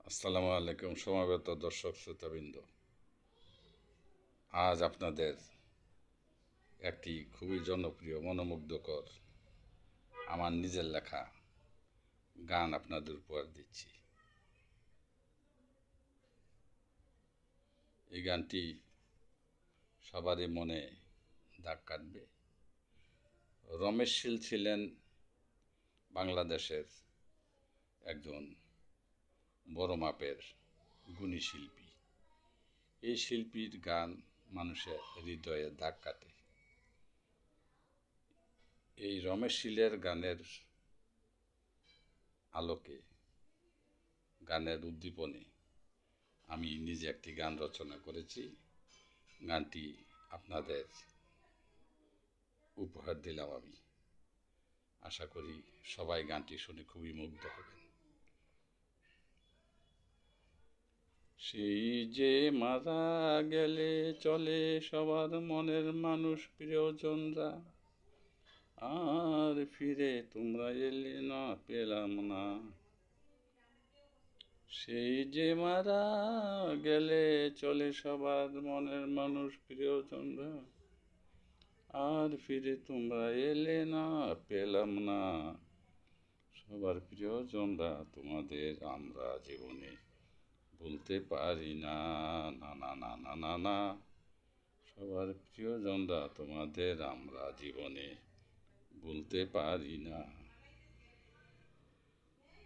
আসসালামু আলাইকুম সমাবেত দর্শক শ্রোতাবৃন্দ। আজ আপনাদের একটি খুবই জনপ্রিয় মনোমুগ্ধকর আমার নিজের লেখা গান আপনাদের উপহার দিচ্ছি। এই গানটি সবারই মনে দাগ কাটবে। রমেশ শীল ছিলেন বাংলাদেশের একজন বড় মাপের গুণী শিল্পী। এই শিল্পীর গান মানুষের হৃদয়ে দাগ কাটে। এই রমেশ শীলের গানের আলোকে, গানের উদ্দীপনে আমি নিজে একটি গান রচনা করেছি। গানটি আপনাদের উপহার দিলাম আমি। আশা করি সবাই গানটি শুনে খুবই মুগ্ধ হবেন। সেই যে মারা গেলে চলে সবার মনের মানুষ প্রিয়জনরা, আর ফিরে তোমরা এলে না পেলাম না। সেই যে মারা গেলে চলে সবার মনের মানুষ প্রিয়জনরা, আর ফিরে তোমরা এলে না পেলাম না। সবার প্রিয়জনরা তোমাদের আমরা জীবনে বলতে পারি না, না না না না না না। সবার প্রিয়জনরা তোমাদের আমরা জীবনে বলতে পারি না।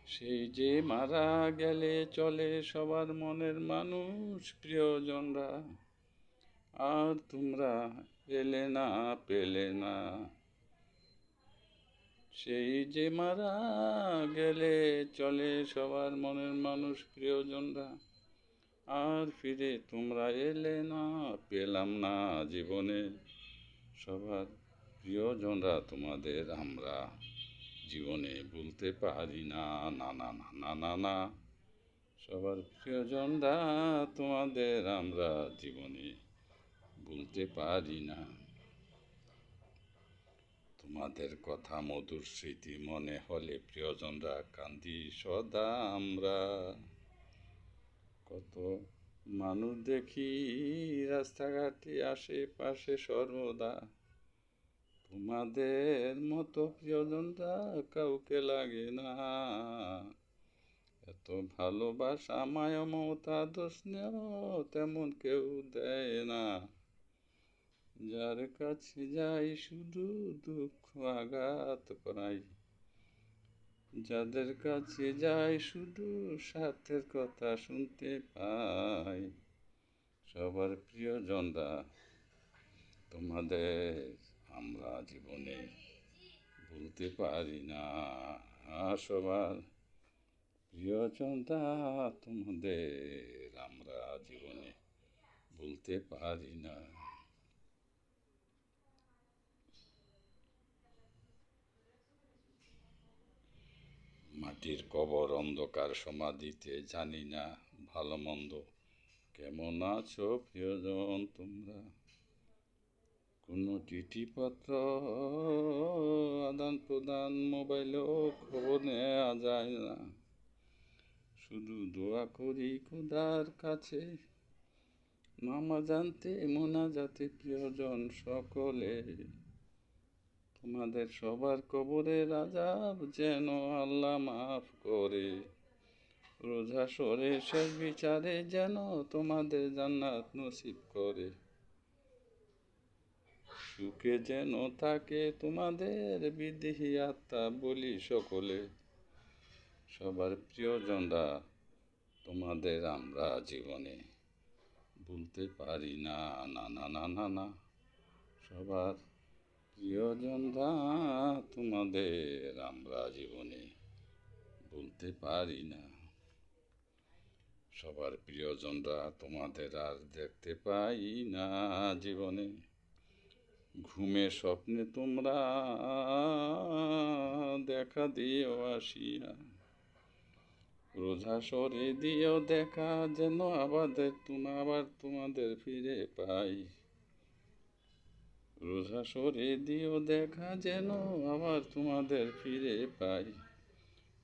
সেই যে মারা গেলে চলে সবার মনের মানুষ প্রিয়জনরা, আর তোমরা এলে না পেলে না। সেই যে মারা গেলে চলে সবার মনের মানুষ প্রিয়জনরা, আর ফিরে তোমরা এলে না পেলাম না জীবনে। সবার প্রিয়জনরা তোমাদের আমরা জীবনে বলতে পারি না, না না না না না না। সবার প্রিয়জনরা তোমাদের আমরা জীবনে বলতে পারি না। তোমাদের কথা মধুর স্মৃতি মনে হলে প্রিয়জনরা কান্দি সদা আমরা। কত মানুষ দেখি রাস্তাঘাটে আশেপাশে সর্বদা, তোমাদের মতো প্রিয়জনরা কাউকে লাগে না। এত ভালোবাসা মায়া মমতা দোষ স্নেহ তেমন কেউ দেয় না। যার কাছে যাই শুধু দুঃখ আঘাত করাই, যাদের কাছে যাই শুধু স্বার্থের কথা শুনতে পাই। সবার প্রিয়জনরা তোমাদের আমরা জীবনে বলতে পারি না। সবার প্রিয়জনরা তোমাদের আমরা জীবনে বলতে পারি না। মাটির কবর অন্ধকার সমাধিতে জানি না ভালো মন্দ কেমন আছো প্রিয়জন তোমরা। কোনো চিঠিপত্র আদান প্রদান মোবাইলেও খবর নেওয়া যায় না। শুধু দোয়া করি খোদার কাছে মামা জানতে মোনাজাতে প্রিয়জন সকলে। তোমাদের সবার কবরের আযাব যেন আল্লাহ মাফ করে। রোজ হাশরে শেষ বিচারে যেন তোমাদের জান্নাত নসিব করে। সুখে যেন থাকে তোমাদের বিদেহী আত্মা বলি সকলে। সবার প্রিয়জনরা তোমাদের আমরা জীবনে ভুলতে পারি না, না না না না না। সবার প্রিয়জনরা তোমাদের আমরা জীবনে বলতে পারি না। সবার প্রিয়জনরা তোমাদের আর দেখতে পাই না জীবনে। ঘুমে স্বপ্নে তোমরা দেখা দিও আসিয়া। রোজা সরে দিও দেখা যেন আবার তোমাদের ফিরে পাই। রোজা সরে দিও দেখা যেন আবার তোমাদের ফিরে পাই।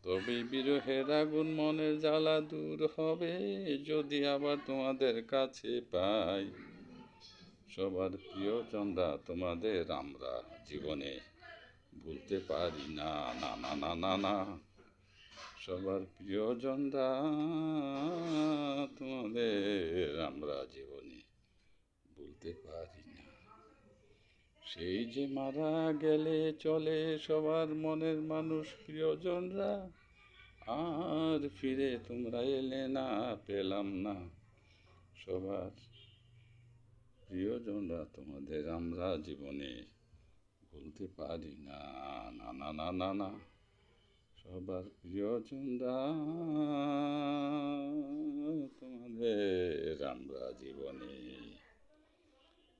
তবে বিরহের আগুন মনের জ্বালা দূর হবে যদি আবার তোমাদের কাছে পাই। সবার প্রিয়জনরা তোমাদের আমরা জীবনে ভুলতে পারি না, না না না না না। সবার প্রিয়জনরা তোমাদের আমরা জীবনে ভুলতে পারি না। সেই যে মারা গেলে চলে সবার মনের মানুষ প্রিয়জনরা, আর ফিরে তোমরা এলে না, পেলাম না। সবার প্রিয়জনরা তোমাদের আমরা জীবনে ভুলতে পারি না, না না না না না। সবার প্রিয়জনরা তোমাদের আমরা জীবনে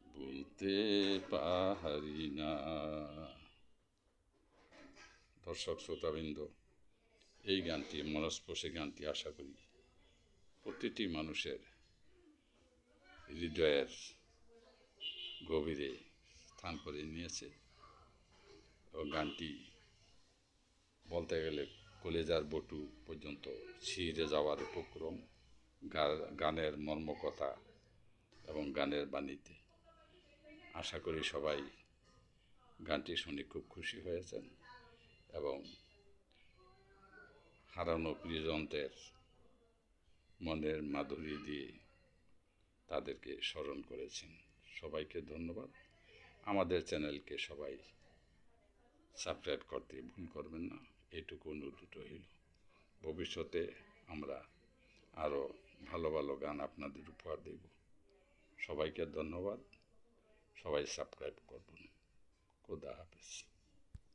ভুলতে পারি না। দর্শক শ্রোতাবৃন্দ, এই গানটি মনস্পর্শী গানটি আশা করি প্রতিটি মানুষের হৃদয়ের গভীরে স্থান করে নিয়েছে এবং গানটি বলতে গেলে কলেজার বটু পর্যন্ত ছিঁড়ে যাওয়ার উপক্রম গানের মর্মকথা এবং গানের বাণীতে। আশা করি সবাই গানটি শুনে খুব খুশি হয়েছেন এবং হারানো প্রিয়জনদের মনের মাধুরী দিয়ে তাদেরকে স্মরণ করেছেন। সবাইকে ধন্যবাদ। আমাদের চ্যানেলকে সবাই সাবস্ক্রাইব করতে ভুল করবেন না, এইটুকু অনুরোধ রইল। ভবিষ্যতে আমরা আরও ভালো ভালো গান আপনাদের উপহার দেব। সবাইকে ধন্যবাদ। সবাই সাবস্ক্রাইব করবেন। খোদা হাফেজ।